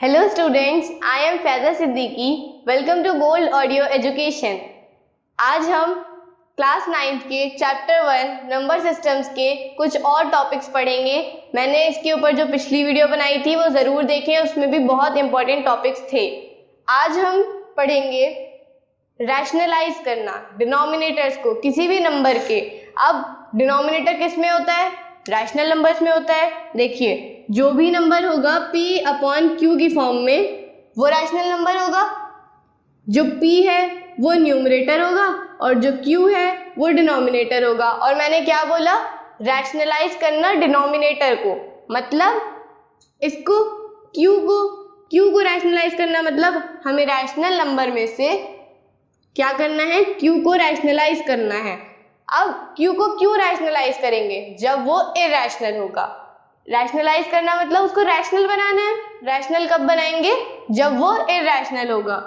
Hello students, I am Faiza Siddiqui. Welcome to Gold Audio Education. आज हम class 9th के chapter 1 number systems के कुछ और टॉपिक्स पढ़ेंगे। मैंने इसके ऊपर जो पिछली वीडियो बनाई थी वो ज़रूर देखें, उसमें भी बहुत इंपॉर्टेंट टॉपिक्स थे। आज हम पढ़ेंगे रैशनलाइज करना डिनोमिनेटर्स को किसी भी नंबर के। अब डिनोमिनेटर किस में होता है? रैशनल नंबर्स में होता है। देखिए, जो भी नंबर होगा p अपॉन q की फॉर्म में वो रैशनल नंबर होगा। जो p है वो न्यूमरेटर होगा और जो q है वो डिनोमिनेटर होगा। और मैंने क्या बोला? रैशनलाइज करना डिनोमिनेटर को, मतलब इसको q को रैशनलाइज करना, मतलब हमें रैशनल नंबर में से क्या करना है? q को रैशनलाइज करना है। अब q को क्यों रैशनलाइज करेंगे? जब वो इरैशनल होगा। रैशनलाइज करना मतलब उसको रैशनल बनाना है। रैशनल कब बनाएंगे? जब वो इरैशनल होगा।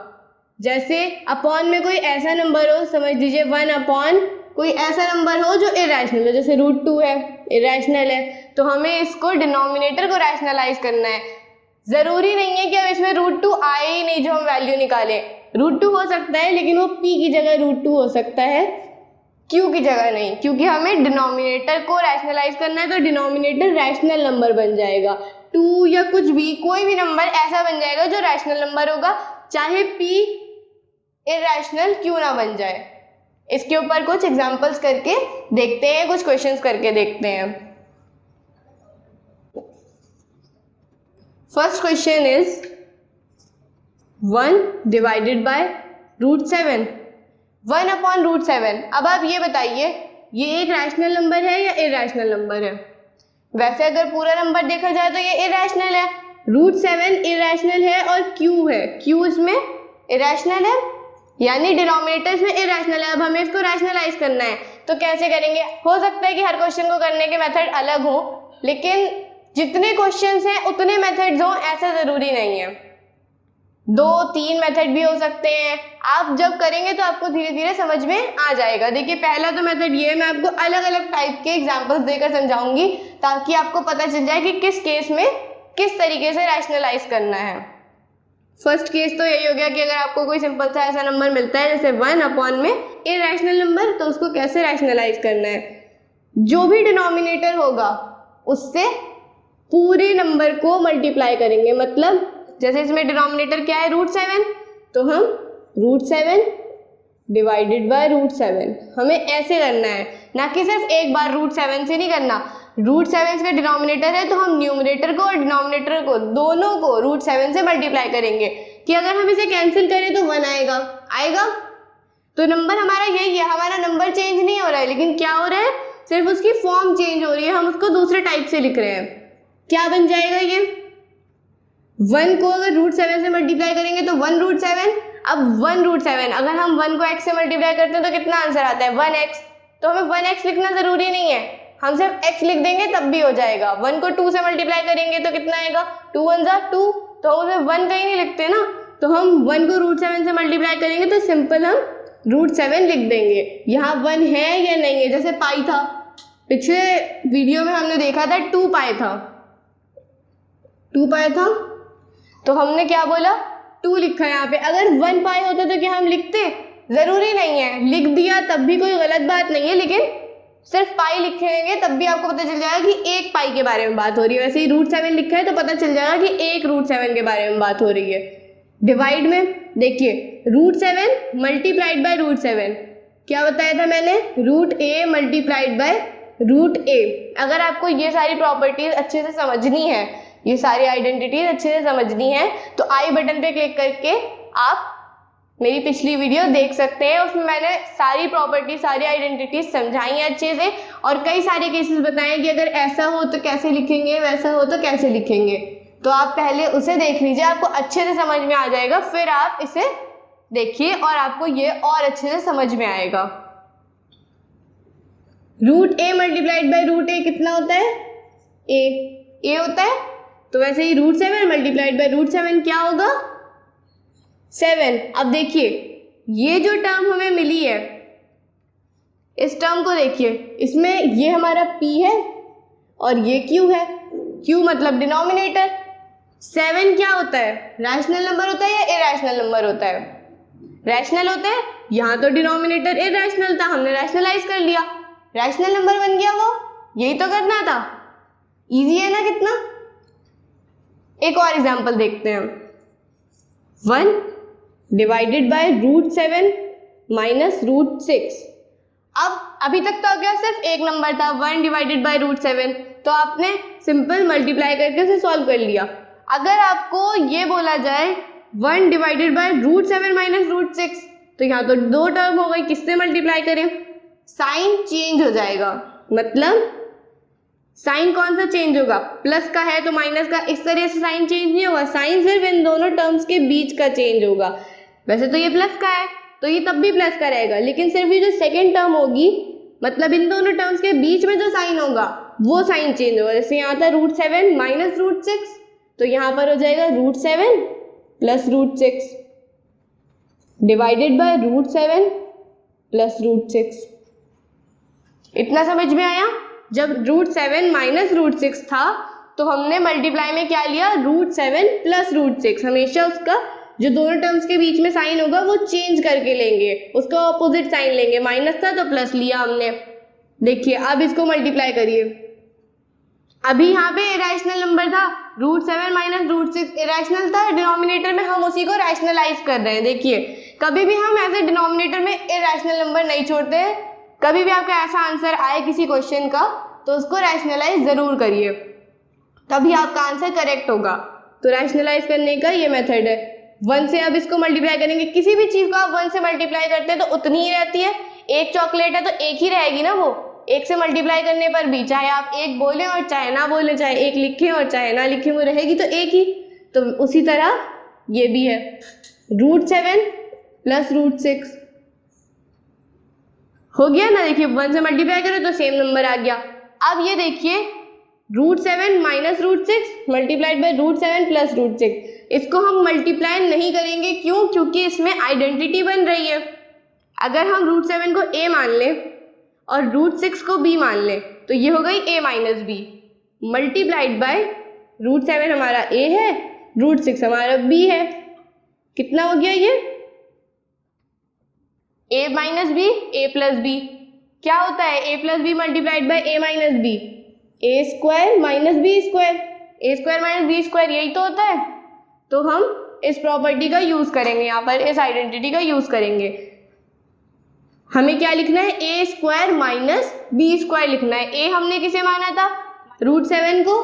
जैसे अपॉन में कोई ऐसा नंबर हो, समझ लीजिए 1 अपॉन कोई ऐसा नंबर हो जो इरैशनल हो, जैसे √2 है, इरैशनल है, तो हमें इसको डिनोमिनेटर को रैशनलाइज करना है। ज़रूरी नहीं है कि अब इसमें √2 आए ही नहीं जो हम वैल्यू निकालें। √2 हो सकता है, लेकिन वो p की जगह √2 हो सकता है, q की जगह नहीं, क्योंकि हमें डिनोमिनेटर को रैशनलाइज करना है। तो डिनोमिनेटर रैशनल नंबर बन जाएगा, 2 या कुछ भी, कोई भी नंबर ऐसा बन जाएगा जो रैशनल नंबर होगा, चाहे p इरैशनल क्यों ना बन जाए। इसके ऊपर कुछ एग्जांपल्स करके देखते हैं, कुछ क्वेश्चंस करके देखते हैं। First question is 1 divided by √7, 1 upon √7। अब आप ये बताइए, ये एक रैशनल नंबर है या इरैशनल नंबर है? वैसे अगर पूरा नंबर देखा जाए तो ये इरैशनल है। √7 इरैशनल है और q है, q इसमें इरैशनल है, यानी डिनोमिनेटर इसमें इरैशनल है। अब हमें इसको रैशनलाइज करना है, तो कैसे करेंगे? हो सकता है कि हर क्वेश्चन को करने के मेथड अलग हो, लेकिन जितने क्वेश्चंस हैं उतने मेथड्स हों ऐसा ज़रूरी नहीं है। 2-3 मेथड भी हो सकते हैं। आप जब करेंगे तो आपको धीरे धीरे समझ में आ जाएगा। देखिए, पहला तो मेथड ये है, मैं आपको अलग अलग टाइप के एग्जांपल्स देकर समझाऊंगी ताकि आपको पता चल जाए कि किस केस में किस तरीके से रैशनलाइज करना है। फर्स्ट केस तो यही हो गया कि अगर आपको कोई सिंपल सा ऐसा नंबर मिलता है जैसे 1 अपॉन में इरैशनल नंबर, तो उसको कैसे रैशनलाइज करना है? जो भी डिनोमिनेटर होगा उससे पूरे नंबर को मल्टीप्लाई करेंगे। मतलब जैसे इसमें डिनोमिनेटर क्या है? √7, तो हम √7 डिवाइडेड बाय √7 हमें ऐसे करना है, ना कि सिर्फ एक बार √7 से नहीं करना। √7 का डिनोमिनेटर है तो हम न्यूमरेटर को और डिनोमिनेटर को दोनों को √7 से मल्टीप्लाई करेंगे कि अगर हम इसे कैंसिल करें तो 1 आएगा। तो नंबर हमारा यही है, हमारा नंबर चेंज नहीं हो रहा है, लेकिन क्या हो रहा है? सिर्फ उसकी फॉर्म चेंज हो रही है, हम उसको दूसरे टाइप से लिख रहे हैं। क्या बन जाएगा ये? 1 को अगर √7 से मल्टीप्लाई करेंगे तो 1 √7। अब 1 √7 अगर हम 1 को x से मल्टीप्लाई करते हैं तो कितना आंसर आता है? 1x। तो हमें 1x लिखना ज़रूरी नहीं है, हम सिर्फ x लिख देंगे तब भी हो जाएगा। 1 को 2 से मल्टीप्लाई करेंगे तो कितना आएगा? 2 1 जा 2, तो उसमें 1 कहीं नहीं लिखते ना, तो हम 1 को √7 से मल्टीप्लाई करेंगे तो सिंपल हम √7 लिख देंगे। यहाँ 1 है या नहीं है? जैसे पाई था, पिछले वीडियो में हमने देखा था 2 पाई था, तो हमने क्या बोला? 2 लिखा है यहाँ पे। अगर 1 पाई होता तो क्या हम लिखते? ज़रूरी नहीं है, लिख दिया तब भी कोई गलत बात नहीं है, लेकिन सिर्फ पाई लिखेंगे तब भी आपको पता चल जाएगा कि 1 पाई के बारे में बात हो रही है। वैसे ही √7 लिखा है तो पता चल जाएगा कि 1 √7 के बारे में बात हो रही है। डिवाइड में देखिए, √7 मल्टीप्लाइड बाय √7 क्या बताया था मैंने? √a multiplied by √a। अगर आपको ये सारी प्रॉपर्टीज अच्छे से समझनी है, ये सारी आइडेंटिटीज अच्छे से समझनी है, तो आई बटन पे क्लिक करके आप मेरी पिछली वीडियो देख सकते हैं। उसमें मैंने सारी प्रॉपर्टी, सारी आइडेंटिटीज समझाई हैं अच्छे से, और कई सारे केसेस बताए कि अगर ऐसा हो तो कैसे लिखेंगे, वैसा हो तो कैसे लिखेंगे। तो आप पहले उसे देख लीजिए, आपको अच्छे से समझ में आ जाएगा, फिर आप इसे देखिए और आपको ये और अच्छे से समझ में आएगा। √a मल्टीप्लाइड बाय √a कितना होता है? a होता है। तो वैसे ही √7 मल्टीप्लाइड बाय √7 क्या होगा? 7। अब देखिए, ये जो टर्म हमें मिली है, इस टर्म को देखिए, इसमें ये हमारा p है और ये q है। q मतलब डिनोमिनेटर, 7 क्या होता है, रैशनल नंबर होता है या इरैशनल नंबर होता है? रैशनल होता है। यहाँ तो डिनोमिनेटर इरैशनल था, हमने रैशनलाइज कर लिया, रैशनल नंबर बन गया वो, यही तो करना था। इजी है ना कितना। एक और एग्जांपल देखते हैं। 1 डिवाइडेड बाय √7 माइनस √6। अब अभी तक तो आपके पास सिर्फ एक नंबर था 1 डिवाइडेड बाय √7, तो आपने सिंपल मल्टीप्लाई करके उसे सॉल्व कर लिया। अगर आपको ये बोला जाए 1 डिवाइडेड बाय √7 माइनस √6, तो यहाँ तो दो टर्म हो गई, किससे मल्टीप्लाई करें? साइन चेंज हो जाएगा, मतलब साइन कौन सा चेंज होगा, प्लस का है तो माइनस का, इस तरह से साइन चेंज नहीं होगा। साइन सिर्फ इन दोनों टर्म्स के बीच का चेंज होगा। वैसे तो ये प्लस का है तो ये तब भी प्लस का रहेगा, लेकिन सिर्फ ये जो सेकेंड टर्म होगी, मतलब इन दोनों टर्म्स के बीच में जो साइन होगा वो साइन चेंज होगा। जैसे यहाँ था √7 माइनस √6, तो यहाँ पर हो जाएगा √7 प्लस √6 डिवाइडेड बाय √7 प्लस √6। इतना समझ में आया? जब √7 माइनस √6 था तो हमने मल्टीप्लाई में क्या लिया, √7 प्लस √6। हमेशा उसका जो दोनों टर्म्स के बीच में साइन होगा वो चेंज करके लेंगे, उसका ऑपोजिट साइन लेंगे। माइनस था तो प्लस लिया हमने। देखिए अब इसको मल्टीप्लाई करिए। अभी यहाँ पे इरैशनल नंबर था, √7 माइनस √6 इरैशनल था, डिनोमिनेटर में हम उसी को रैशनलाइज कर रहे हैं। देखिए कभी भी हम ऐसे डिनोमिनेटर में इरैशनल नंबर नहीं छोड़ते हैं। कभी भी आपका ऐसा आंसर आए किसी क्वेश्चन का तो उसको रैशनलाइज जरूर करिए, तभी आपका आंसर करेक्ट होगा। तो रैशनलाइज करने का ये मेथड है। 1 से अब इसको मल्टीप्लाई करेंगे। किसी भी चीज को आप 1 से मल्टीप्लाई करते हैं तो उतनी ही रहती है। एक चॉकलेट है तो एक ही रहेगी ना वो, एक से मल्टीप्लाई करने पर भी, चाहे आप एक बोले और चाहे ना बोले, चाहे एक लिखें और चाहे ना लिखें, वो रहेगी तो एक ही। तो उसी तरह ये भी है, √7 प्लस √6 हो गया ना। देखिए 1 से मल्टीप्लाई करो तो सेम नंबर आ गया। अब ये देखिए √7 माइनस √6 मल्टीप्लाइड बाय √7 प्लस √6, इसको हम मल्टीप्लाई नहीं करेंगे। क्यों? क्योंकि इसमें आइडेंटिटी बन रही है। अगर हम √7 को a मान लें और √6 को b मान लें तो ये हो गई a minus b multiplied by √7 हमारा a है, √6 हमारा b है। कितना हो गया ये? a minus b a plus b. क्या होता है a plus b multiplied by a minus b? a square minus b square, a square minus b square, यही तो होता है। तो हम इस प्रॉपर्टी का यूज करेंगे, यहाँ पर इस आइडेंटिटी का यूज करेंगे। हमें क्या लिखना है? a square minus b square लिखना है। a हमने किसे माना था? √7 को,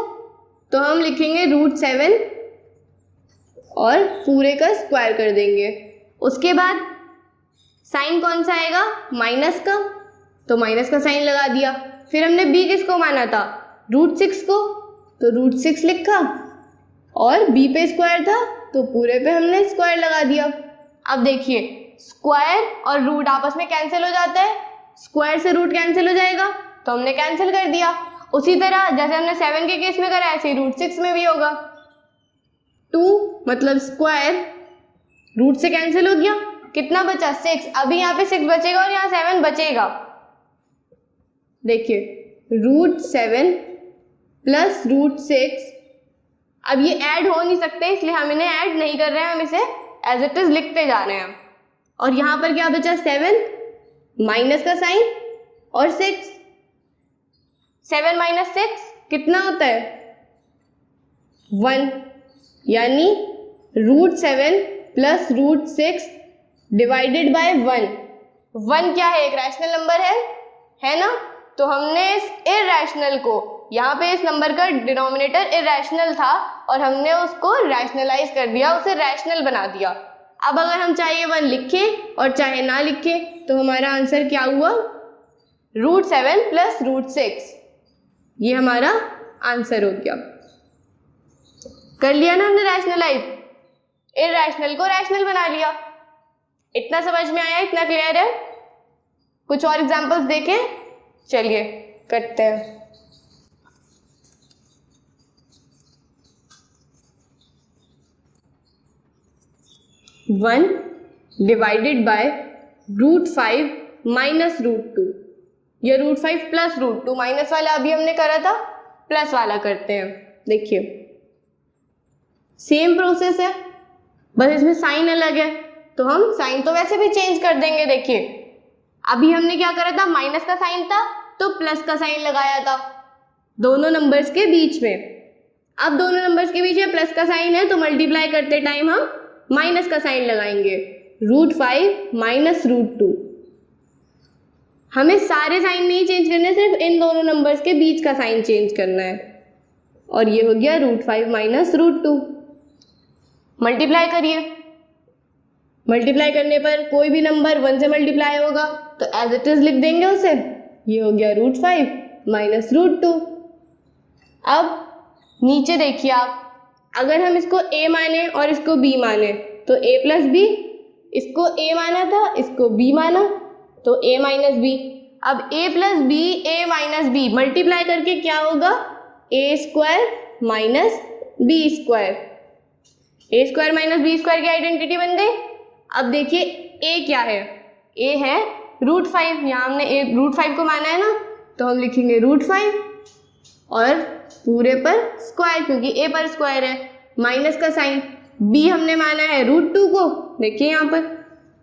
तो हम लिखेंगे √7 और पूरे का स्क्वायर कर देंगे। उसके बाद साइन कौन सा आएगा? माइनस का, तो माइनस का साइन लगा दिया। फिर हमने b किसको माना था? √6 को, तो √6 लिखा और b पे स्क्वायर था तो पूरे पे हमने स्क्वायर लगा दिया। अब देखिए स्क्वायर और रूट आपस में कैंसिल हो जाता है, स्क्वायर से रूट कैंसिल हो जाएगा तो हमने कैंसिल कर दिया। उसी तरह जैसे हमने 7 के केस में करा ऐसे √6 में भी होगा। 2 मतलब स्क्वायर, रूट से कैंसिल हो गया, कितना बचा? 6। अभी यहाँ पे 6 बचेगा और यहाँ 7 बचेगा। देखिए √7 प्लस √6, अब ये ऐड हो नहीं सकते इसलिए हम इन्हें ऐड नहीं कर रहे हैं, हम इसे एज इट इज लिखते जा रहे हैं। और यहाँ पर क्या बचा? 7 माइनस का साइन और 6। 7 माइनस 6 कितना होता है? 1, यानी √7 प्लस √6 डिवाइडेड बाय 1। 1 क्या है? एक रैशनल नंबर है ना? तो हमने इस इरैशनल को, यहाँ पे इस नंबर का डिनोमिनेटर इरैशनल था और हमने उसको रैशनलाइज कर दिया, उसे रैशनल बना दिया। अब अगर हम चाहे 1 लिखें और चाहे ना लिखें तो हमारा आंसर क्या हुआ? √7 प्लस √6, ये हमारा आंसर हो गया। कर लिया ना हमने रैशनलाइज, इरैशनल को रैशनल बना लिया। इतना समझ में आया? इतना क्लियर है? कुछ और एग्जांपल्स देखें, चलिए करते हैं। 1 डिवाइडेड बाय √5 माइनस √2, या √5 प्लस √2, माइनस वाला अभी हमने करा था, प्लस वाला करते हैं। देखिए सेम प्रोसेस है, बस इसमें साइन अलग है, तो हम साइन तो वैसे भी चेंज कर देंगे। देखिए अभी हमने क्या करा था, माइनस का साइन था तो प्लस का साइन लगाया था दोनों नंबर्स के बीच में। अब दोनों नंबर्स के बीच में प्लस का साइन है तो मल्टीप्लाई करते टाइम हम माइनस का साइन लगाएंगे, √5 माइनस √2। हमें सारे साइन नहीं चेंज करने, सिर्फ इन दोनों नंबर्स के बीच का साइन चेंज करना है। और ये हो गया √5 माइनस √2। मल्टीप्लाई करिए, मल्टीप्लाई करने पर कोई भी नंबर 1 से मल्टीप्लाई होगा तो एज इट इज लिख देंगे उसे। ये हो गया √5 माइनस √2। अब नीचे देखिए आप, अगर हम इसको a माने और इसको b माने तो a प्लस बी, इसको a माना था इसको b माना तो a माइनस बी। अब a plus b, a minus b multiply करके क्या होगा, a² minus b²। a² minus b² की आइडेंटिटी बन गई। अब देखिए a क्या है, a है √5, यहाँ हमने √5 को माना है ना, तो हम लिखेंगे √5 और पूरे पर स्क्वायर, क्योंकि a पर स्क्वायर है, माइनस का साइन। b हमने माना है √2 को, देखिए यहाँ पर,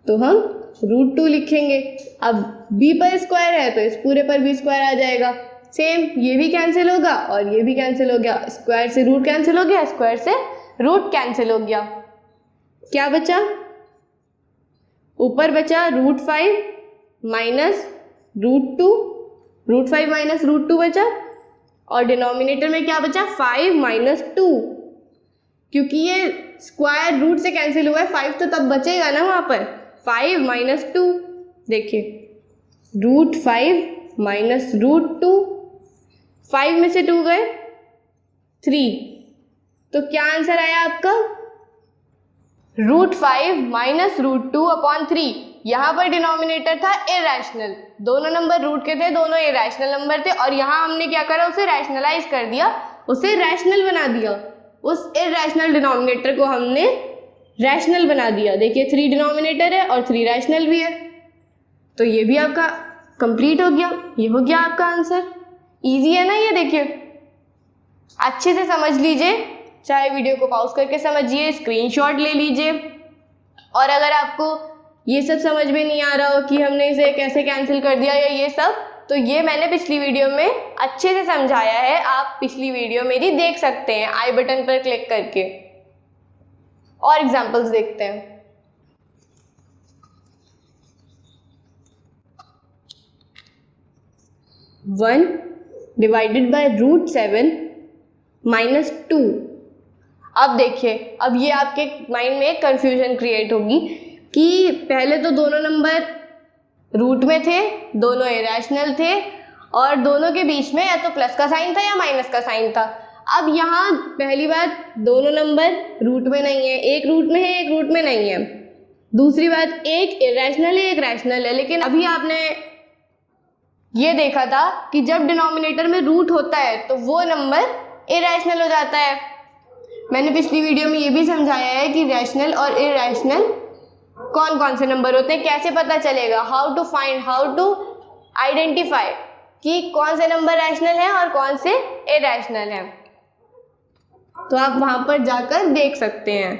तो हम √2 लिखेंगे। अब b पर स्क्वायर है तो इस पूरे पर b² आ जाएगा। सेम ये भी कैंसिल होगा और ये भी कैंसिल हो गया, स्क्वायर से रूट कैंसिल हो गया, स्क्वायर से रूट कैंसिल हो गया। क्या बचा, ऊपर बचा √5 माइनस √2, √5 माइनस √2 बचा, और डिनोमिनेटर में क्या बचा, 5 माइनस 2। क्योंकि ये स्क्वायर रूट से कैंसिल हुआ है, 5 तो तब बचेगा ना वहाँ पर, 5 माइनस 2। देखिए √5 माइनस √2, 5 में से 2 गए 3, तो क्या आंसर आया आपका, √5 माइनस √2 अपॉन 3। यहाँ पर डिनोमिनेटर था इरेशनल, दोनों नंबर रूट के थे, दोनों इरेशनल नंबर थे, और यहाँ हमने क्या करा, उसे रैशनलाइज कर दिया, उसे रैशनल बना दिया। उस इरेशनल डिनोमिनेटर को हमने रैशनल बना दिया। देखिए 3 डिनोमिनेटर है और 3 रैशनल भी है, तो ये भी आपका कंप्लीट हो गया। ये हो गया आपका आंसर। इजी है ना ये, देखिए अच्छे से समझ लीजिए, चाहे वीडियो को पॉज करके समझिए, स्क्रीनशॉट ले लीजिए। और अगर आपको ये सब समझ में नहीं आ रहा हो कि हमने इसे कैसे कैंसिल कर दिया या ये सब, तो ये मैंने पिछली वीडियो में अच्छे से समझाया है, आप पिछली वीडियो मेरी देख सकते हैं आई बटन पर क्लिक करके। और एग्जांपल्स देखते हैं। 1 डिवाइडेड बाय √7 माइनस 2। अब देखिए, अब ये आपके माइंड में एक कंफ्यूजन क्रिएट होगी कि पहले तो दोनों नंबर रूट में थे, दोनों इरेशनल थे, और दोनों के बीच में या तो प्लस का साइन था या माइनस का साइन था। अब यहाँ पहली बात, दोनों नंबर रूट में नहीं है, एक रूट में है एक रूट में नहीं है। दूसरी बात, एक इरेशनल है एक रैशनल है। लेकिन अभी आपने ये देखा था कि जब डिनोमिनेटर में रूट होता है तो वो नंबर इरेशनल हो जाता है। मैंने पिछली वीडियो में ये भी समझाया है कि रैशनल और इरेशनल कौन कौन से नंबर होते हैं, कैसे पता चलेगा, how to find, how to identify कि कौन से नंबर रैशनल है और कौन से इरेशनल है। तो आप वहां पर जाकर देख सकते हैं।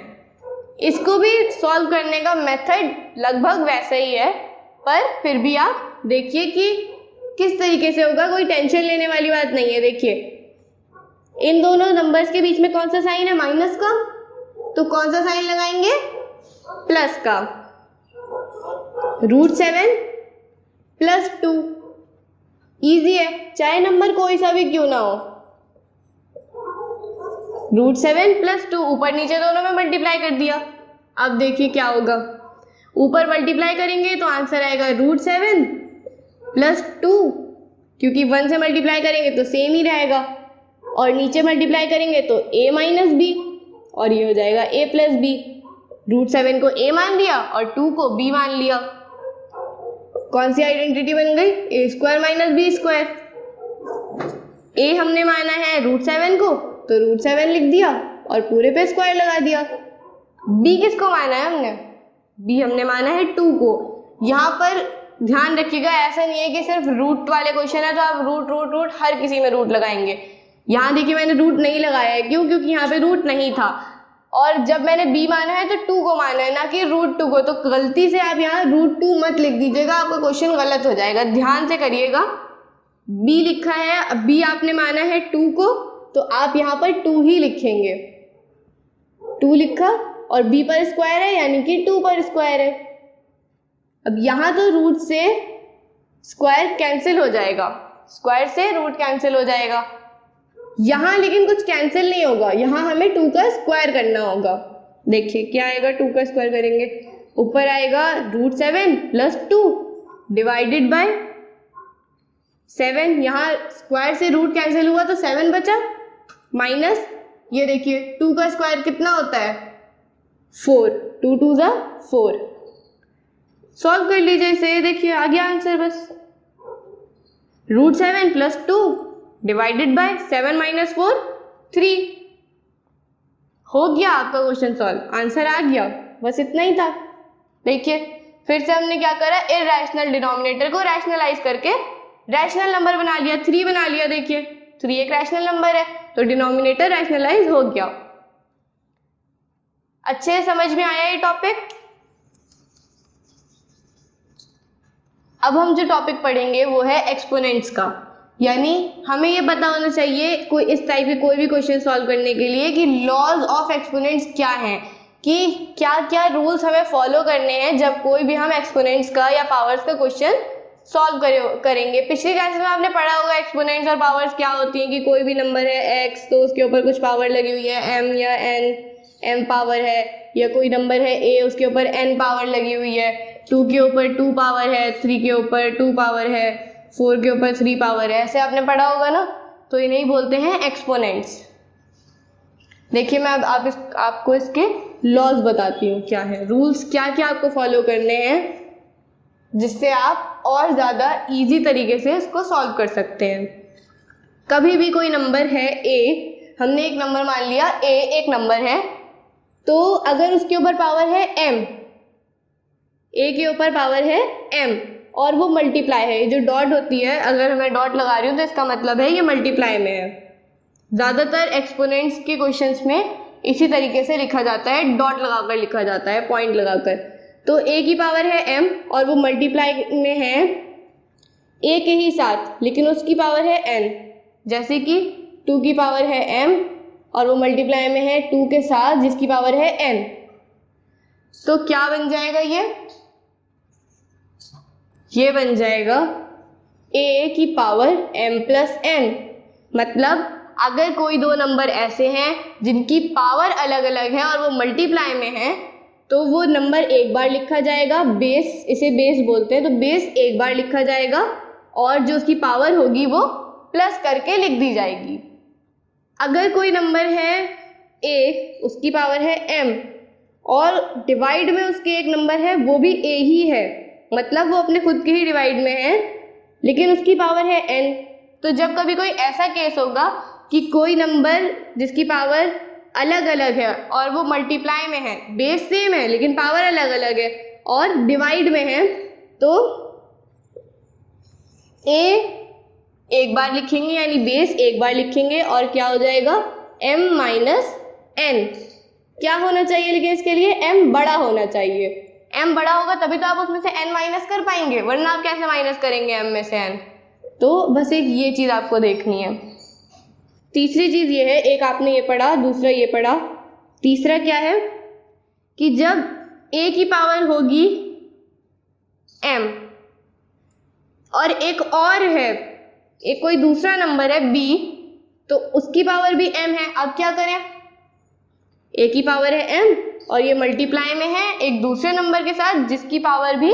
इसको भी सॉल्व करने का मेथड लगभग वैसा ही है, पर फिर भी आप देखिए कि किस तरीके से होगा, कोई टेंशन लेने वाली बात नहीं है। देखिए इन दोनों नंबर्स के बीच में कौन सा साइन है, माइनस का, तो कौन सा साइन लगाएंगे, प्लस का। √7 प्लस 2, ईजी है, चाहे नंबर कोई सा भी क्यों ना हो। √7 प्लस 2, ऊपर नीचे दोनों में मल्टीप्लाई कर दिया। अब देखिए क्या होगा, ऊपर मल्टीप्लाई करेंगे तो आंसर आएगा √7 प्लस 2, क्योंकि 1 से मल्टीप्लाई करेंगे तो सेम ही रहेगा, और नीचे मल्टीप्लाई करेंगे तो a माइनस बी, और ये हो जाएगा a प्लस बी। √7 को a मान लिया और 2 को b मान लिया। कौन सी आइडेंटिटी बन गई, a² माइनस b²। a हमने माना है √7 को तो √7 लिख दिया और पूरे पे स्क्वायर लगा दिया। b किसको माना है हमने, b हमने माना है 2 को। यहाँ पर ध्यान रखिएगा, ऐसा नहीं है कि सिर्फ रूट वाले क्वेश्चन है तो आप रूट हर किसी में रूट लगाएंगे। यहाँ देखिए मैंने रूट नहीं लगाया है, क्यों, क्योंकि यहाँ पे रूट नहीं था। और जब मैंने b माना है तो 2 को माना है, ना कि √2 को। तो गलती से आप यहाँ √2 मत लिख दीजिएगा, आपका क्वेश्चन गलत हो जाएगा। ध्यान से करिएगा, b लिखा है, अब b आपने माना है 2 को, तो आप यहाँ पर 2 ही लिखेंगे। 2 लिखा और b पर स्क्वायर है यानी कि 2 पर स्क्वायर है। अब यहाँ तो रूट से स्क्वायर कैंसिल हो जाएगा, स्क्वायर से रूट कैंसिल हो जाएगा। यहाँ लेकिन कुछ कैंसिल नहीं होगा, यहाँ हमें 2 का स्क्वायर करना होगा। देखिए क्या आएगा, 2 का स्क्वायर करेंगे, ऊपर आएगा √7 + 2 डिवाइडेड बाय 7। यहाँ स्क्वायर से रूट कैंसिल हुआ तो 7 बचा, माइनस ये देखिए 2 का स्क्वायर कितना होता है 4, 2 2 ज़ा 4। सॉल्व कर लीजिए इसे, देखिए आ गया आंसर बस। √7 + 2 डिवाइडेड बाय 7 - 4 3। हो गया आपका क्वेश्चन सॉल्व, आंसर आ गया, बस इतना ही था। देखिए फिर से हमने क्या करा, इरैशनल डिनोमिनेटर को रैशनलाइज करके रैशनल नंबर बना लिया, 3 बना लिया। देखिए 3 एक रैशनल नंबर है तो डिनोमिनेटर रैशनलाइज हो गया। अच्छे से समझ में आया ये टॉपिक। अब हम जो टॉपिक पढ़ेंगे वो है एक्सपोनेंट्स का, यानी हमें ये पता होना चाहिए कोई इस टाइप के कोई भी क्वेश्चन सॉल्व करने के लिए कि लॉज ऑफ एक्सपोनेंट्स क्या हैं, कि क्या क्या रूल्स हमें फॉलो करने हैं जब कोई भी हम एक्सपोनेंट्स का या पावर्स का क्वेश्चन सॉल्व करेंगे। पिछले क्लास में आपने पढ़ा होगा एक्सपोनेंट्स और पावर्स क्या होती हैं, कि कोई भी नंबर है x तो उसके ऊपर कुछ पावर लगी हुई है, m या n m पावर है, या कोई नंबर है a उसके ऊपर n पावर लगी हुई है, 2 के ऊपर 2 पावर है, 3 के ऊपर 2 पावर है, 4 के ऊपर 3 पावर है, ऐसे आपने पढ़ा होगा ना। तो इन्हें बोलते हैं एक्सपोनेंट्स। देखिए मैं अब आपको इसके लॉज बताती हूँ क्या है, रूल्स क्या क्या आपको फॉलो करने हैं जिससे आप और ज़्यादा इजी तरीके से इसको सॉल्व कर सकते हैं। कभी भी कोई नंबर है a, हमने एक नंबर मान लिया a एक नंबर है, तो अगर उसके ऊपर पावर है m, a के ऊपर पावर है m और वो मल्टीप्लाई है, जो डॉट होती है, अगर मैं डॉट लगा रही हूँ तो इसका मतलब है ये मल्टीप्लाई में है। ज़्यादातर एक्सपोनेंट्स के क्वेश्चंस में इसी तरीके से लिखा जाता है, डॉट लगाकर लिखा जाता है, पॉइंट लगाकर। तो a की पावर है m और वो मल्टीप्लाई में है a के ही साथ, लेकिन उसकी पावर है n। जैसे कि 2 की पावर है m और वो मल्टीप्लाई में है 2 के साथ जिसकी पावर है n। तो क्या बन जाएगा ये बन जाएगा a की पावर m + n। मतलब अगर कोई दो नंबर ऐसे हैं जिनकी पावर अलग अलग है और वो मल्टीप्लाई में है, तो वो नंबर एक बार लिखा जाएगा, बेस, इसे बेस बोलते हैं, तो बेस एक बार लिखा जाएगा और जो उसकी पावर होगी वो प्लस करके लिख दी जाएगी। अगर कोई नंबर है a, उसकी पावर है m और डिवाइड में उसके एक नंबर है वो भी a ही है, मतलब वो अपने खुद के ही डिवाइड में है लेकिन उसकी पावर है n, तो जब कभी कोई ऐसा केस होगा कि कोई नंबर जिसकी पावर अलग अलग है और वो मल्टीप्लाई में है, बेस सेम है लेकिन पावर अलग अलग है और डिवाइड में है, तो a एक बार लिखेंगे यानी बेस एक बार लिखेंगे और क्या हो जाएगा m - n। क्या होना चाहिए लेकिन इसके लिए m बड़ा होना चाहिए, m बड़ा होगा तभी तो आप उसमें से n माइनस कर पाएंगे, वरना आप कैसे माइनस करेंगे m में से n। तो बस एक ये चीज़ आपको देखनी है। तीसरी चीज़ ये है, एक आपने ये पढ़ा, दूसरा ये पढ़ा, तीसरा क्या है कि जब a की पावर होगी m और एक और है, एक कोई दूसरा नंबर है b, तो उसकी पावर भी m है। अब क्या करें, a की पावर है m और ये मल्टीप्लाई में है एक दूसरे नंबर के साथ जिसकी पावर भी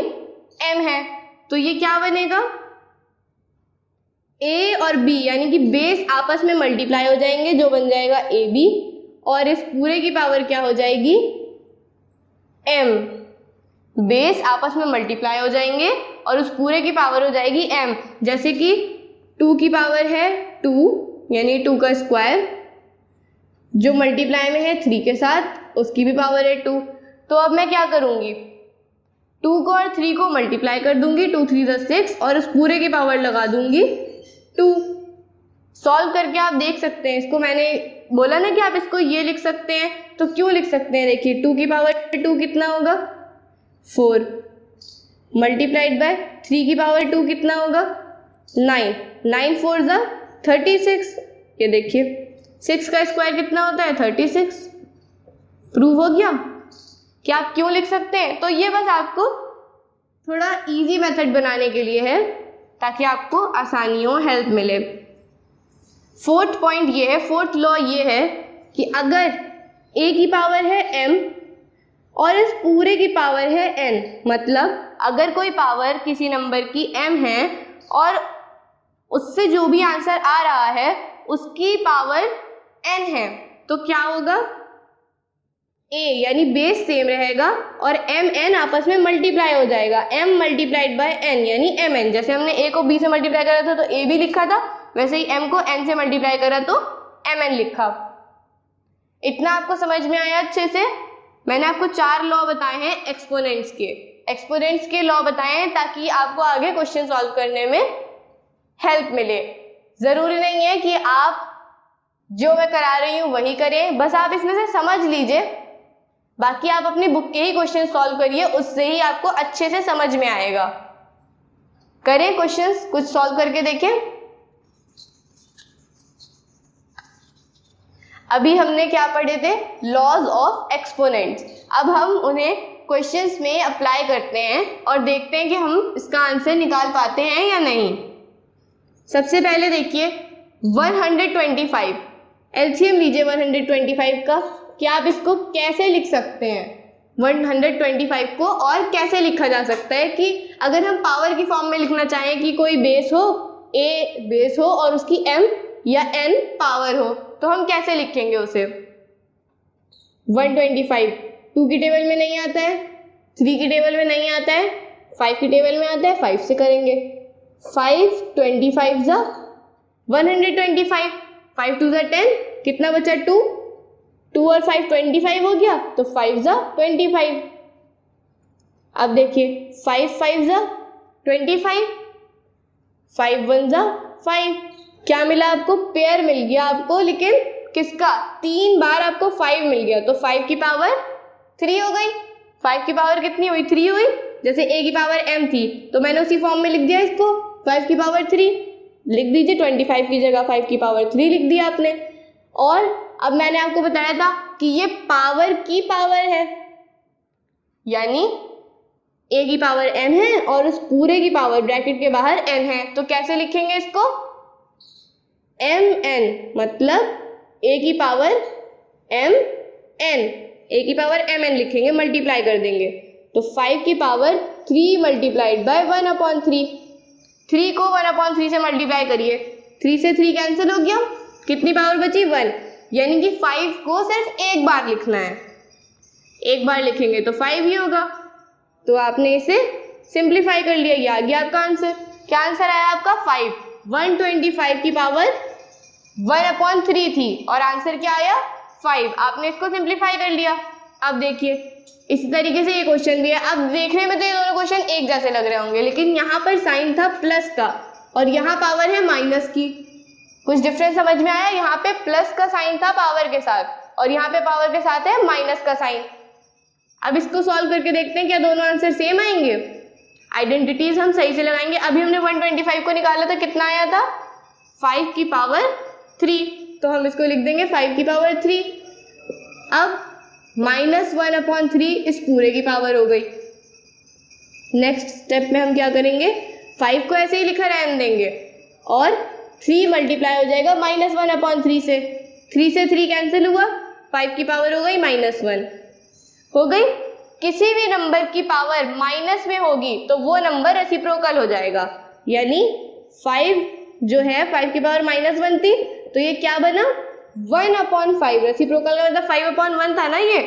m है, तो ये क्या बनेगा, a और b यानी कि बेस आपस में मल्टीप्लाई हो जाएंगे जो बन जाएगा ab और इस पूरे की पावर क्या हो जाएगी m। बेस आपस में मल्टीप्लाई हो जाएंगे और उस पूरे की पावर हो जाएगी m। जैसे कि 2 की पावर है 2 यानी 2 का स्क्वायर, जो मल्टीप्लाई में है 3 के साथ, उसकी भी पावर है 2। तो अब मैं क्या करूँगी, 2 को और 3 को मल्टीप्लाई कर दूंगी, 2 3 = 6 और उस पूरे की पावर लगा दूंगी 2। सॉल्व करके आप देख सकते हैं, इसको मैंने बोला ना कि आप इसको ये लिख सकते हैं, तो क्यों लिख सकते हैं? देखिए 2 की पावर 2 कितना होगा? 4 मल्टीप्लाइड बाय 3 की पावर 2 कितना होगा? 9 9 4 जा 36। ये देखिए 6 का स्क्वायर कितना होता है? 36। प्रूव हो गया कि आप क्यों लिख सकते हैं। तो ये बस आपको थोड़ा इजी मेथड बनाने के लिए है, ताकि आपको आसानी हो, हेल्प मिले। फोर्थ पॉइंट ये है, फोर्थ लॉ ये है कि अगर a की पावर है m और इस पूरे की पावर है n, मतलब अगर कोई पावर किसी नंबर की m है और उससे जो भी आंसर आ रहा है उसकी पावर n है, तो क्या होगा? a यानी बेस सेम रहेगा और m n आपस में मल्टीप्लाई हो जाएगा। m मल्टीप्लाइड बाय n यानी mn। जैसे हमने a को b से मल्टीप्लाई करा था तो a भी लिखा था, वैसे ही m को n से मल्टीप्लाई करा तो mn लिखा। इतना आपको समझ में आया अच्छे से? मैंने आपको 4 लॉ बताए हैं एक्सपोनेंट्स के लॉ बताए हैं, ताकि आपको आगे क्वेश्चन सॉल्व करने में हेल्प मिले। जरूरी नहीं है कि आप जो मैं करा रही हूँ वही करें, बस आप इसमें से समझ लीजिए, बाकी आप अपनी बुक के ही क्वेश्चन सॉल्व करिए, उससे ही आपको अच्छे से समझ में आएगा। करें क्वेश्चंस, कुछ सॉल्व करके देखें। अभी हमने क्या पढ़े थे? Laws of exponents. अब हम उन्हें क्वेश्चंस में अप्लाई करते हैं और देखते हैं कि हम इसका आंसर निकाल पाते हैं या नहीं। सबसे पहले देखिए 125, एलसीएम लीजिए 125 का कि आप इसको कैसे लिख सकते हैं 125 को, और कैसे लिखा जा सकता है कि अगर हम पावर की फॉर्म में लिखना चाहें कि कोई बेस हो, a बेस हो और उसकी m या n पावर हो, तो हम कैसे लिखेंगे उसे? 125 2 की टेबल में नहीं आता है, 3 की टेबल में नहीं आता है, 5 की टेबल में आता है, 5 से करेंगे। 5 25 जा 125, 5 2 जा 10, कितना बचा? 2 2 और 5 25 हो गया, तो 5 जा 25। अब देखिए 5 5 जा 25, 5 1 जा 5, क्या मिला आपको? पेयर मिल गया आपको, लेकिन किसका? 3 बार आपको 5 मिल गया, तो 5 की पावर 3 हो गई। 5 की पावर कितनी हुई? 3 हुई। जैसे a की पावर m थी तो मैंने उसी फॉर्म में लिख दिया इसको, 5 की पावर 3 लिख दीजिए, 25 की जगह 5 की पावर 3 लिख दिया आपने। और अब मैंने आपको बताया था कि ये पावर की पावर है, यानी a की पावर m है और उस पूरे की पावर ब्रैकेट के बाहर n है, तो कैसे लिखेंगे इसको? mn, मतलब a की पावर mn, a की पावर mn लिखेंगे, मल्टीप्लाई कर देंगे, तो 5 की पावर 3 मल्टीप्लाइड बाय 1/3। 3 को 1/3 से मल्टीप्लाई करिए, 3 से 3 कैंसिल हो गया, कितनी पावर बची? 1, यानी कि 5 को सिर्फ एक बार लिखना है, एक बार लिखेंगे तो 5 ही होगा। तो आपने इसे सिंप्लीफाई कर लिया, ये आ गया आपका आंसर। क्या आंसर आया आपका? 5। 125 की पावर 1/3 थी और आंसर क्या आया? 5। आपने इसको सिंप्लीफाई कर लिया। अब देखिए इसी तरीके से ये क्वेश्चन भी है। अब देखने में तो ये दोनों क्वेश्चन एक जैसे लग रहे होंगे, लेकिन यहाँ पर साइन था प्लस का और यहाँ पावर है माइनस की। कुछ डिफरेंस समझ में आया? यहाँ पे प्लस का साइन था पावर के साथ और यहाँ पे पावर के साथ है माइनस का साइन। अब इसको सॉल्व करके देखते हैं क्या दोनों आंसर सेम आएंगे। आइडेंटिटीज हम सही से लगाएंगे। अभी हमने 125 को निकाला था, कितना आया था? 5 की पावर 3, तो हम इसको लिख देंगे 5 की पावर 3। अब -1/3 इस पूरे की पावर हो गई। नेक्स्ट स्टेप में हम क्या करेंगे? 5 को ऐसे ही लिखा रहने देंगे और 3 मल्टीप्लाई हो जाएगा -1/3 से। 3 से 3 कैंसिल हुआ, 5 की पावर हो गई -1 हो गई। किसी भी नंबर की पावर माइनस में होगी तो वो नंबर रेसिप्रोकल हो जाएगा, यानी 5 जो है 5 की पावर -1 थी तो ये क्या बना? 1/5। रेसिप्रोकल का मतलब 5/1 था ना ये,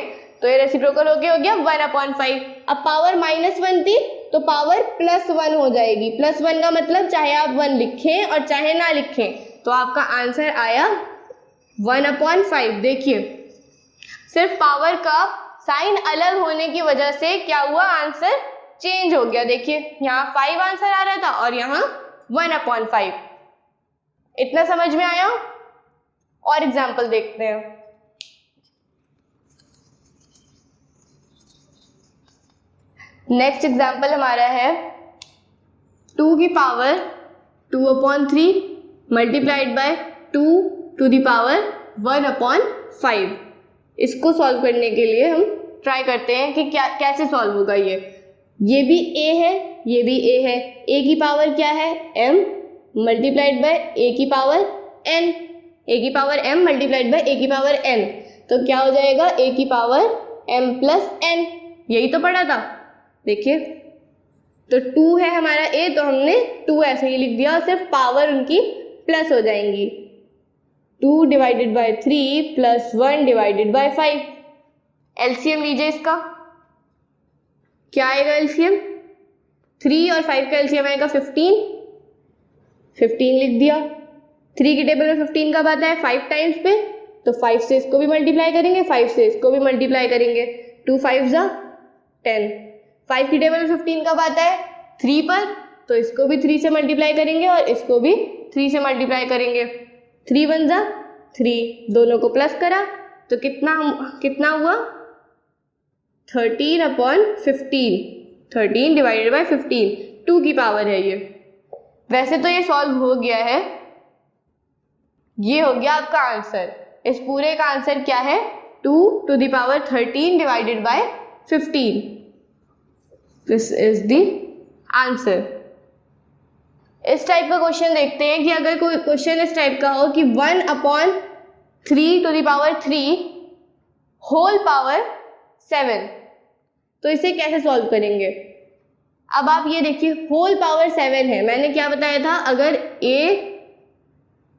तो ये रेसिप्रोकल हो गया 1/5। अब पावर -1 थी तो पावर +1 हो जाएगी। +1 का मतलब चाहे आप 1 लिखें और चाहे ना लिखें, तो आपका आंसर आया 1/5। देखिए सिर्फ पावर का साइन अलग होने की वजह से क्या हुआ? आंसर चेंज हो गया। देखिए यहाँ 5 आंसर आ रहा था और यहाँ 1/5। इतना समझ में आया? और एग्जाम्पल देखते हैं। नेक्स्ट एग्जाम्पल हमारा है 2 की power 2/3 multiplied by 2 to the power 1/5। इसको सॉल्व करने के लिए हम ट्राई करते हैं कि क्या कैसे सॉल्व होगा। ये भी a है, ये भी a है। a की पावर क्या है m मल्टीप्लाइड बाय a की पावर n, a की power m multiplied by a की पावर n। तो क्या हो जाएगा a की पावर m प्लस n, यही तो पढ़ा था। देखिए तो 2 है हमारा a, तो हमने 2 ऐसे ही लिख दिया और सिर्फ पावर उनकी प्लस हो जाएंगी। 2 divided by 3 plus 1 divided by 5। LCM लीजिए इसका, क्या आएगा एलसीएम? 3 और 5 का एलसीएम आएगा 15। 15 लिख दिया। 3 की टेबल में 15 कब आता है? 5 टाइम्स पे, तो 5 से इसको भी मल्टीप्लाई करेंगे, 5 से इसको भी मल्टीप्लाई करेंगे। 2 5 जा 10। 5 की टेबल में 15 कब आता है? 3 पर, तो इसको भी 3 से मल्टीप्लाई करेंगे और इसको भी 3 से मल्टीप्लाई करेंगे। 3 1 जा 3, दोनों को प्लस करा तो कितना हुआ? 13/15। 13 डिवाइडेड बाय 15, 2 की पावर है ये। वैसे तो ये सॉल्व हो गया है, ये हो गया आपका आंसर। इस पूरे का आंसर क्या है? 2 to the power 13 divided by 15। This is the answer. इस टाइप का क्वेश्चन देखते हैं कि अगर कोई क्वेश्चन इस टाइप का हो कि 1/3 to the power 3 whole power 7, तो इसे कैसे सॉल्व करेंगे? अब आप ये देखिए, होल पावर 7 है। मैंने क्या बताया था? अगर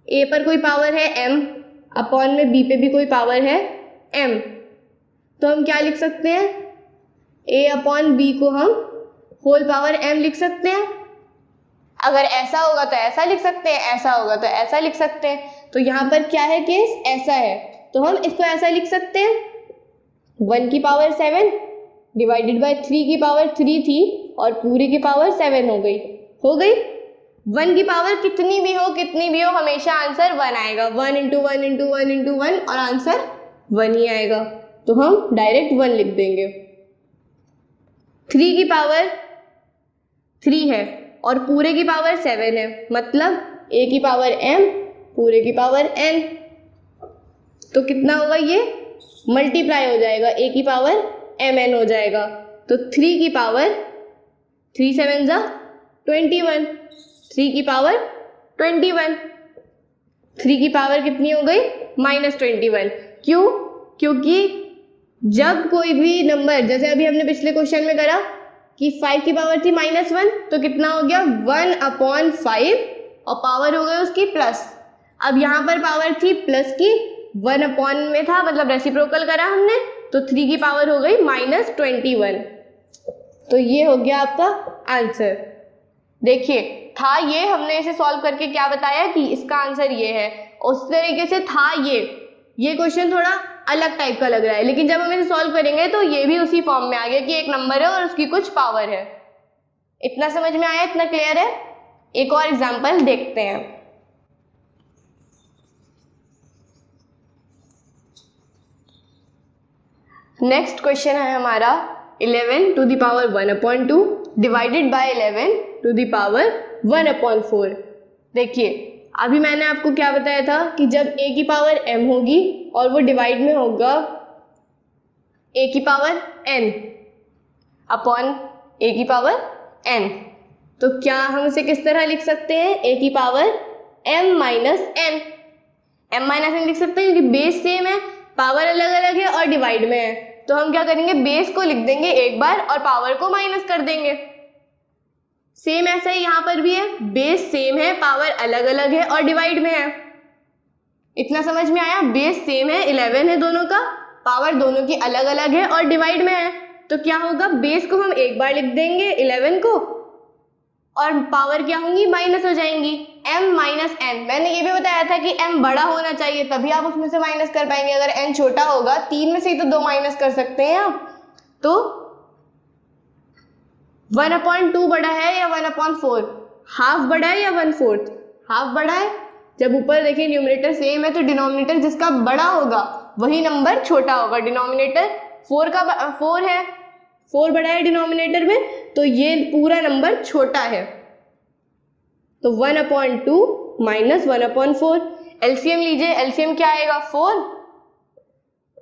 a पर कोई पावर है m, अपॉन में b पे भी कोई पावर है m, तो हम क्या लिख सकते हैं? a/b को हम होल पावर m लिख सकते हैं। अगर ऐसा होगा तो ऐसा लिख सकते हैं, ऐसा होगा तो ऐसा लिख सकते हैं। तो यहाँ पर क्या है केस? ऐसा है, तो हम इसको ऐसा लिख सकते हैं 1 की पावर 7 डिवाइडेड बाय 3 की पावर 3 थी और पूरी की पावर 7 हो गई। 1 की पावर कितनी भी हो हमेशा आंसर 1 आएगा। 1 × 1 × 1 × 1 और आंसर 1 ही आएगा, तो हम डायरेक्ट 1 लिख देंगे। 3 की पावर 3 है और पूरे की पावर 7 है, मतलब a की पावर m पूरे की पावर n, तो कितना होगा? ये मल्टीप्लाई हो जाएगा, a की पावर mn हो जाएगा। तो 3 की पावर 3 7 जा 21, 3 की पावर 21। 3 की पावर कितनी हो गई? -21। क्यों? क्योंकि जब कोई भी नंबर, जैसे अभी हमने पिछले क्वेश्चन में करा कि 5 की पावर थी -1, तो कितना हो गया? 1/5 और पावर हो गई उसकी प्लस। अब यहाँ पर पावर थी प्लस की, 1 में था, मतलब रेसिप्रोकल करा हमने, तो 3 की पावर हो गई -21। तो ये हो गया आपका आंसर। देखिए था ये, हमने इसे सॉल्व करके क्या बताया कि इसका आंसर ये है। उस तरीके से था ये क्वेश्चन थोड़ा अलग टाइप का लग रहा है, लेकिन जब हम इसे सॉल्व करेंगे तो ये भी उसी फॉर्म में आ गया कि एक नंबर है और उसकी कुछ पावर है। इतना समझ में आया? इतना क्लियर है? एक और एग्जांपल देखते हैं। नेक्स्ट क्वेश्चन है हमारा 11 to the power 1/2 divided by 11 to the power 1/4। देखिए अभी मैंने आपको क्या बताया था कि जब a की पावर m होगी और वो डिवाइड में होगा a की पावर n अपॉन a की पावर n, तो क्या हम इसे किस तरह लिख सकते हैं? a की पावर m माइनस n लिख सकते हैं, क्योंकि बेस सेम है, पावर अलग अलग है और डिवाइड में है। तो हम क्या करेंगे? बेस को लिख देंगे एक बार और पावर को माइनस कर देंगे। सेम ऐसा ही यहाँ पर भी है, बेस सेम है, पावर अलग अलग है और डिवाइड में है। इतना समझ में आया? बेस सेम है, 11 है दोनों का, पावर दोनों की अलग अलग है और डिवाइड में है। तो क्या होगा? बेस को हम एक बार लिख देंगे 11 को और पावर क्या होंगी? माइनस हो जाएंगी, m माइनस n। मैंने ये भी बताया था कि m बड़ा होना चाहिए तभी आप उसमें से माइनस कर पाएंगे। अगर n छोटा होगा, 3 में से ही तो 2 माइनस कर सकते हैं आप। तो 1/2 बड़ा है या 1/4? हाफ बड़ा है या 1/4? हाफ बड़ा है, जब ऊपर देखिए न्यूमरेटर सेम है तो डिनोमिनेटर जिसका बड़ा होगा वही नंबर छोटा होगा। डिनोमिनेटर 4 है, 4 बड़ा है डिनोमिनेटर में, तो ये पूरा नंबर छोटा है। तो 1/2 माइनस 1/4। एलसीएम लीजिए, एलसीएम क्या आएगा 4,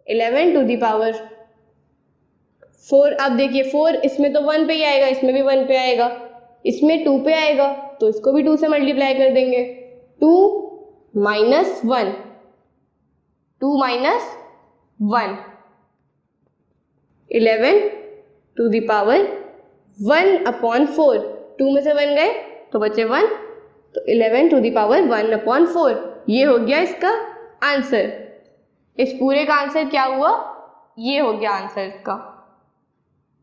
11 टू द पावर 4। अब देखिए 4 इसमें तो 1 पे ही आएगा, इसमें भी 1 पे आएगा, इसमें 2 पे आएगा, तो इसको भी 2 से मल्टीप्लाई कर देंगे। 2 minus 1, 2 minus 1, 11 to the power 1/4। 2 में से 1 गए तो बचे 1, तो 11 टू द पावर 1/4। ये हो गया इसका आंसर। इस पूरे का आंसर क्या हुआ, ये हो गया आंसर इसका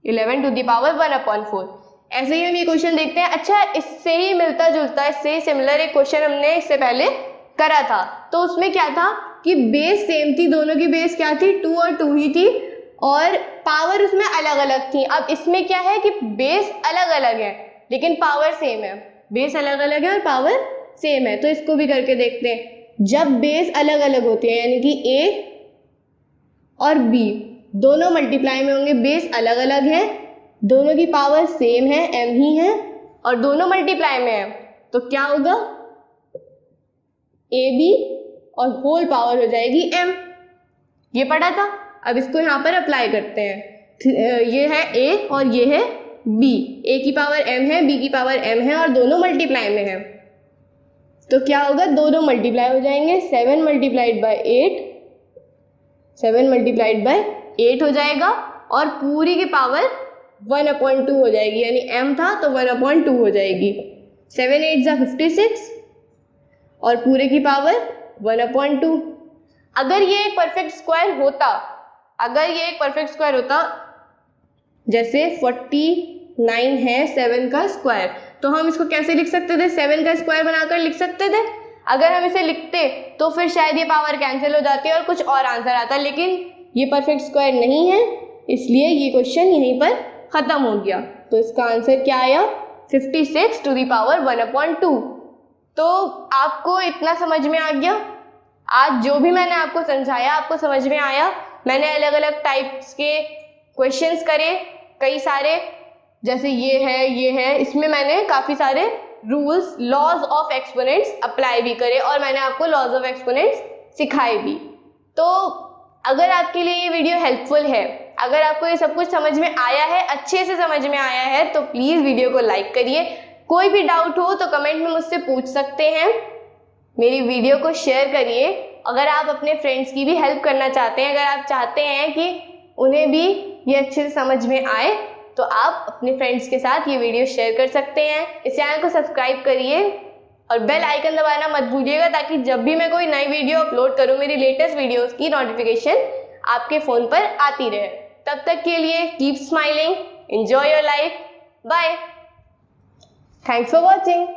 11 टू द पावर 1/4। ऐसे ही हम ये क्वेश्चन देखते हैं। अच्छा, इससे ही मिलता जुलता, इससे ही सिमिलर एक क्वेश्चन हमने इससे पहले करा था। तो उसमें क्या था कि बेस सेम थी, दोनों की बेस क्या थी 2 और 2 ही थी, और पावर उसमें अलग अलग थी। अब इसमें क्या है कि बेस अलग अलग है लेकिन पावर सेम है। बेस अलग अलग है और पावर सेम है, तो इसको भी करके देखते हैं। जब बेस अलग अलग होते हैं यानी कि a और b दोनों मल्टीप्लाई में होंगे, बेस अलग अलग है, दोनों की पावर सेम है, m ही है, और दोनों मल्टीप्लाई में है, तो क्या होगा ab और होल पावर हो जाएगी m। ये पढ़ा था। अब इसको यहाँ पर अप्लाई करते हैं। ये है a और ये है b, a की पावर m है, b की पावर m है, और दोनों मल्टीप्लाई में है, तो क्या होगा दोनों मल्टीप्लाई हो जाएंगे। 7 मल्टीप्लाइड बाई 8, 7 मल्टीप्लाइड बाई 8 हो जाएगा, और पूरी की पावर 1/2 हो जाएगी, यानी m था तो 1/2 हो जाएगी। 7 8 जा 56 और पूरे की पावर 1/2। अगर ये एक परफेक्ट स्क्वायर होता, अगर ये एक परफेक्ट स्क्वायर होता, जैसे 49 है 7 का स्क्वायर, तो हम इसको कैसे लिख सकते थे, 7 का स्क्वायर बनाकर लिख सकते थे। अगर हम इसे लिखते तो फिर शायद ये पावर कैंसिल हो जाती है और कुछ और आंसर आता, लेकिन ये परफेक्ट स्क्वायर नहीं है, इसलिए ये क्वेश्चन यहीं पर खत्म हो गया। तो इसका आंसर क्या आया 56 टू द पावर 1/2। तो आपको इतना समझ में आ गया। आज जो भी मैंने आपको समझाया आपको समझ में आया। मैंने अलग अलग टाइप्स के क्वेश्चंस करे, कई सारे, जैसे ये है, इसमें मैंने काफ़ी सारे rules, laws of exponents apply भी करे, और मैंने आपको लॉज ऑफ एक्सपोनेंट्स सिखाए भी। तो अगर आपके लिए ये वीडियो हेल्पफुल है, अगर आपको ये सब कुछ समझ में आया है, अच्छे से समझ में आया है, तो प्लीज़ वीडियो को लाइक करिए। कोई भी डाउट हो तो कमेंट में मुझसे पूछ सकते हैं। मेरी वीडियो को शेयर करिए। अगर आप अपने फ्रेंड्स की भी हेल्प करना चाहते हैं, अगर आप चाहते हैं कि उन्हें भी ये अच्छे से समझ में आए, तो आप अपने फ्रेंड्स के साथ ये वीडियो शेयर कर सकते हैं। इस चैनल को सब्सक्राइब करिए और बेल आइकन दबाना मत भूलिएगा, ताकि जब भी मैं कोई नई वीडियो अपलोड करूँ, मेरी लेटेस्ट वीडियोस की नोटिफिकेशन आपके फ़ोन पर आती रहे। तब तक के लिए keep smiling, enjoy your life, bye, thanks for watching.